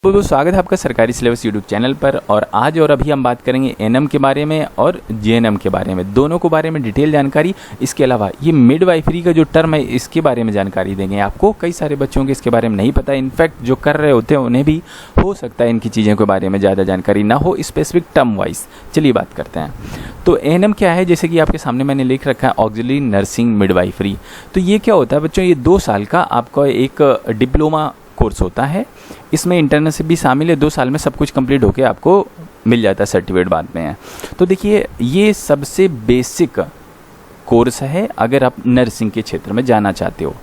बहुत स्वागत है आपका सरकारी सिलेबस यूट्यूब चैनल पर। और आज और अभी हम बात करेंगे एएनएम के बारे में और जेएनएम के बारे में, दोनों के बारे में डिटेल जानकारी। इसके अलावा ये मिडवाइफरी का जो टर्म है इसके बारे में जानकारी देंगे आपको। कई सारे बच्चों के इसके बारे में नहीं पता, इनफैक्ट जो कर रहे होते हैं उन्हें भी हो सकता है इनकी चीज़ों के बारे में ज़्यादा जानकारी ना हो स्पेसिफिक टर्म वाइज। चलिए बात करते हैं। तो एएनएम क्या है, जैसे कि आपके सामने मैंने लिख रखा है ऑक्सिलरी नर्सिंग मिडवाइफरी। तो ये क्या होता है बच्चों, ये 2 साल का आपका एक डिप्लोमा कोर्स होता है। इसमें इंटर्नशिप भी शामिल है। 2 साल में सब कुछ कंप्लीट होकर आपको मिल जाता है, सर्टिफिकेट बाद में है। तो देखिए ये सबसे बेसिक कोर्स है अगर आप नर्सिंग के क्षेत्र में जाना चाहते हो।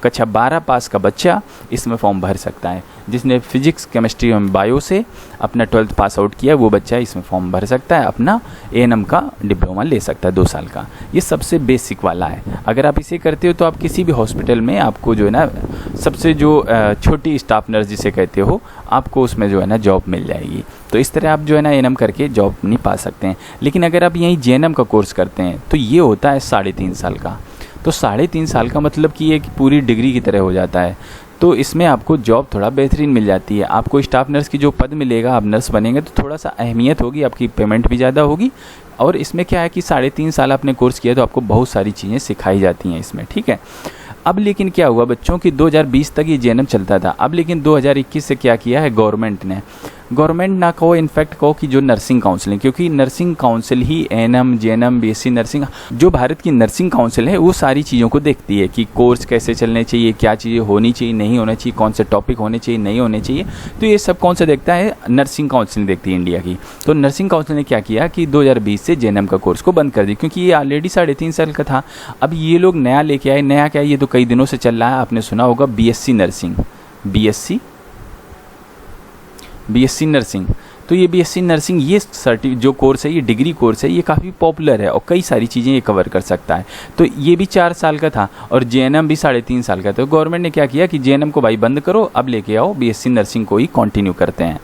कक्षा 12 पास का बच्चा इसमें फॉर्म भर सकता है। जिसने फिजिक्स केमिस्ट्री और बायो से अपना 12th पास आउट किया वो बच्चा इसमें फॉर्म भर सकता है, अपना एएनएम का डिप्लोमा ले सकता है 2 साल का। ये सबसे बेसिक वाला है। अगर आप इसे करते हो तो आप किसी भी हॉस्पिटल में आपको जो है ना सबसे जो छोटी स्टाफ नर्स जिसे कहते हो, आपको उसमें जो है ना जॉब मिल जाएगी। तो इस तरह आप जो है ना एएनएम करके जॉब नहीं पा सकते हैं। लेकिन अगर आप यहीं जेएनएम का कोर्स करते हैं तो ये होता है 3.5 साल का। तो 3.5 साल का मतलब कि एक पूरी डिग्री की तरह हो जाता है। तो इसमें आपको जॉब थोड़ा बेहतरीन मिल जाती है। आपको स्टाफ नर्स की जो पद मिलेगा, आप नर्स बनेंगे तो थोड़ा सा अहमियत होगी, आपकी पेमेंट भी ज़्यादा होगी। और इसमें क्या है कि 3.5 साल आपने कोर्स किया तो आपको बहुत सारी चीज़ें सिखाई जाती हैं इसमें, ठीक है। अब लेकिन क्या हुआ बच्चों कि 2020 तक ये जेएनएम चलता था। अब लेकिन 2021 से क्या किया है गवर्नमेंट ना कहो, इनफैक्ट कहो कि जो नर्सिंग काउंसिल, क्योंकि नर्सिंग काउंसिल ही एएनएम जेएनएम बीएससी नर्सिंग, जो भारत की नर्सिंग काउंसिल है वो सारी चीज़ों को देखती है कि कोर्स कैसे चलने चाहिए, क्या चीज़ें होनी चाहिए, नहीं होना चाहिए, कौन से टॉपिक होने चाहिए, नहीं होने चाहिए। तो ये सब कौन सा देखता है, नर्सिंग काउंसिल देखती है इंडिया की। तो नर्सिंग काउंसिल ने क्या किया कि 2020 से जेएनएम का कोर्स को बंद कर दी, क्योंकि ये ऑलरेडी 3.5 साल का था। अब ये लोग नया लेके आए। नया क्या है, ये तो कई दिनों से चल रहा है, आपने सुना होगा बीएससी नर्सिंग। बीएससी नर्सिंग, तो ये बीएससी नर्सिंग ये जो कोर्स है, ये डिग्री कोर्स है, ये काफ़ी पॉपुलर है और कई सारी चीज़ें ये कवर कर सकता है। तो ये भी 4 साल का था और जेएनएम भी 3.5 साल का था। तो गवर्नमेंट ने क्या किया कि जेएनएम को भाई बंद करो, अब लेके आओ बीएससी नर्सिंग को ही कंटिन्यू करते हैं।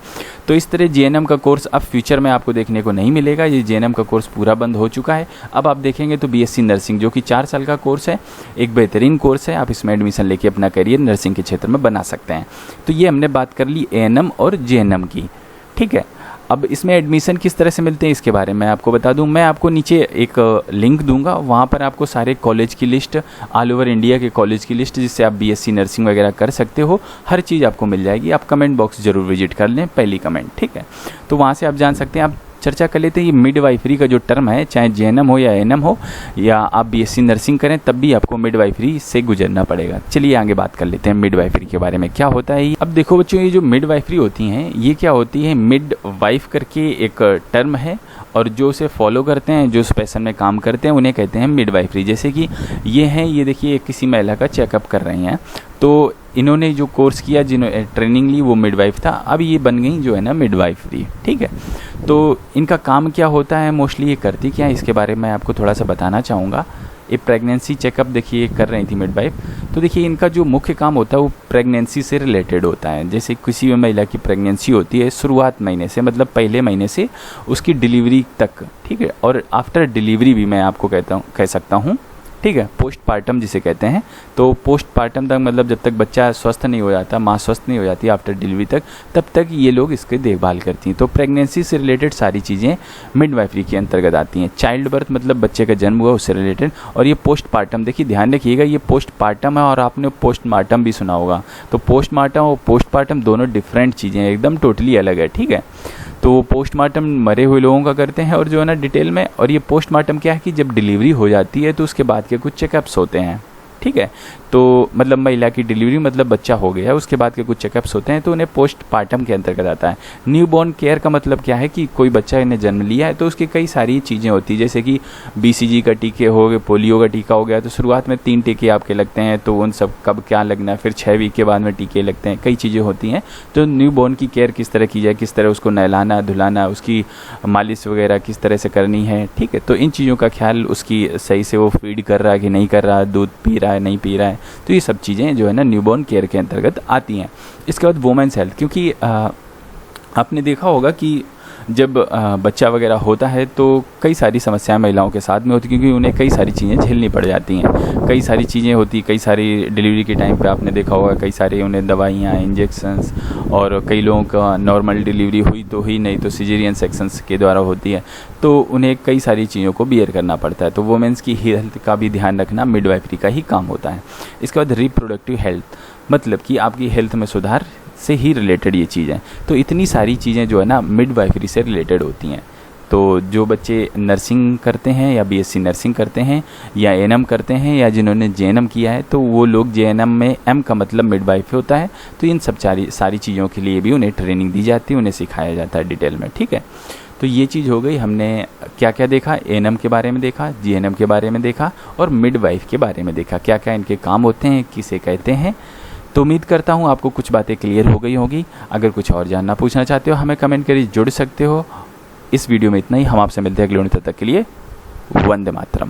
तो इस तरह जेएनएम का कोर्स अब फ्यूचर में आपको देखने को नहीं मिलेगा। ये जेएनएम का कोर्स पूरा बंद हो चुका है। अब आप देखेंगे तो बीएससी नर्सिंग जो कि 4 साल का कोर्स है, एक बेहतरीन कोर्स है। आप इसमें एडमिशन लेके अपना करियर नर्सिंग के क्षेत्र में बना सकते हैं। तो ये हमने बात कर ली एएनएम और जेएनएम की, ठीक है। अब इसमें एडमिशन किस तरह से मिलते हैं इसके बारे में आपको बता दूं। मैं आपको नीचे एक लिंक दूंगा, वहाँ पर आपको सारे कॉलेज की लिस्ट, ऑल ओवर इंडिया के कॉलेज की लिस्ट जिससे आप बीएससी नर्सिंग वगैरह कर सकते हो, हर चीज़ आपको मिल जाएगी। आप कमेंट बॉक्स जरूर विजिट कर लें, पहली कमेंट, ठीक है। तो वहाँ से आप जान सकते हैं। आप चर्चा कर लेते हैं ये मिडवाइफरी का जो टर्म है, चाहे जेएनएम हो या एएनएम हो या आप बीएससी नर्सिंग करें, तब भी आपको मिडवाइफरी से गुजरना पड़ेगा। चलिए आगे बात कर लेते हैं मिडवाइफरी के बारे में, क्या होता है ये। अब देखो बच्चों, ये जो मिडवाइफरी होती हैं ये क्या होती है, मिडवाइफ करके एक टर्म है और जो उसे फॉलो करते हैं, जो उस पैशन में काम करते हैं, उन्हें कहते हैं मिडवाइफरी। जैसे कि ये हैं, ये देखिए किसी महिला का चेकअप कर रही हैं, तो इन्होंने जो कोर्स किया, जिन्होंने ट्रेनिंग ली, वो मिडवाइफ था। अब ये बन गई जो है ना मिडवाइफरी, ठीक है। तो इनका काम क्या होता है, मोस्टली ये करती क्या है, इसके बारे में आपको थोड़ा सा बताना चाहूँगा। ये प्रेगनेंसी चेकअप देखिए कर रही थी मिडवाइफ। तो देखिए इनका जो मुख्य काम होता है वो प्रेगनेंसी से रिलेटेड होता है। जैसे किसी भी महिला की प्रेगनेंसी होती है शुरुआत महीने से, मतलब पहले महीने से उसकी डिलीवरी तक, ठीक है। और आफ्टर डिलीवरी भी मैं आपको कह सकता हूँ, ठीक है। पोस्टपार्टम जिसे कहते हैं, तो पोस्टपार्टम तक मतलब जब तक बच्चा स्वस्थ नहीं हो जाता, माँ स्वस्थ नहीं हो जाती आफ्टर डिलीवरी तक, तब तक ये लोग इसकी देखभाल करती हैं। तो प्रेगनेंसी से रिलेटेड सारी चीज़ें मिडवाइफरी के अंतर्गत आती हैं। चाइल्ड बर्थ मतलब बच्चे का जन्म हुआ उससे रिलेटेड, और ये पोस्टपार्टम, देखिए ध्यान रखिएगा ये पोस्टपार्टम है और आपने पोस्टमार्टम भी सुना होगा। तो पोस्टमार्टम और पोस्टपार्टम दोनों डिफरेंट चीज़ें हैं, एकदम टोटली अलग है, ठीक है। तो पोस्टमार्टम मरे हुए लोगों का करते हैं और जो है ना डिटेल में। और ये पोस्टमार्टम क्या है कि जब डिलीवरी हो जाती है तो उसके बाद के कुछ चेकअप्स होते हैं, ठीक है। तो मतलब महिला की डिलीवरी मतलब बच्चा हो गया, उसके बाद के कुछ चेकअप्स होते हैं, तो उन्हें पोस्टपार्टम के अंतर्गत आता है। न्यूबॉर्न केयर का मतलब क्या है कि कोई बच्चा इन्हें जन्म लिया है तो उसकी कई सारी चीज़ें होती हैं, जैसे कि बीसीजी का टीके हो गए, पोलियो का टीका हो गया। तो शुरुआत में 3 टीके आपके लगते हैं, तो उन सब कब क्या लगना है, फिर 6 वीक के बाद में टीके लगते हैं, कई चीज़ें होती हैं। तो न्यूबॉर्न की केयर किस तरह की जाए, किस तरह उसको नहलाना धुलाना, उसकी मालिश वगैरह किस तरह से करनी है, ठीक है। तो इन चीज़ों का ख्याल, उसकी सही से वो फीड कर रहा है कि नहीं कर रहा, दूध पी रहा है नहीं पी रहा है, तो ये सब चीज़ें जो है ना न्यूबॉर्न केयर के अंतर्गत आती हैं। इसके बाद वुमेन्स हेल्थ, क्योंकि आपने देखा होगा कि जब बच्चा वगैरह होता है तो कई सारी समस्याएं महिलाओं के साथ में होती हैं, क्योंकि उन्हें कई सारी चीज़ें झेलनी पड़ जाती हैं। कई सारी चीज़ें होती, कई सारी डिलीवरी के टाइम पे आपने देखा होगा कई सारे उन्हें दवाइयाँ, इंजेक्शंस, और कई लोगों का नॉर्मल डिलीवरी हुई तो हुई, नहीं तो सिजेरियन सेक्शंस के द्वारा होती है, तो उन्हें कई सारी चीज़ों को बियर करना पड़ता है। तो वुमेन्स की हेल्थ का भी ध्यान रखना मिडवाइफरी का ही काम होता है। इसके बाद रिप्रोडक्टिव हेल्थ, मतलब कि आपकी हेल्थ में सुधार से ही रिलेटेड ये चीज़ है। तो इतनी सारी चीज़ें जो है ना मिडवाइफरी से रिलेटेड होती हैं। तो जो बच्चे नर्सिंग करते हैं या बीएससी नर्सिंग करते हैं या एएनएम करते हैं या जिन्होंने जेएनएम किया है, तो वो लोग जेएनएम में एम का मतलब मिडवाइफ होता है। तो इन सब सारी चीज़ों के लिए भी उन्हें ट्रेनिंग दी जाती है, उन्हें सिखाया जाता है डिटेल में, ठीक है। तो ये चीज़ हो गई, हमने क्या क्या देखा, एएनएम के बारे में देखा, जीएनएम के बारे में देखा और मिडवाइफ के बारे में देखा, क्या क्या इनके काम होते हैं, किसे कहते हैं। तो उम्मीद करता हूँ आपको कुछ बातें क्लियर हो गई होंगी। अगर कुछ और जानना पूछना चाहते हो हमें कमेंट करिए, जुड़ सकते हो। इस वीडियो में इतना ही, हम आपसे मिलते हैं अगले वीडियो, तब तक के लिए वंदे मातरम।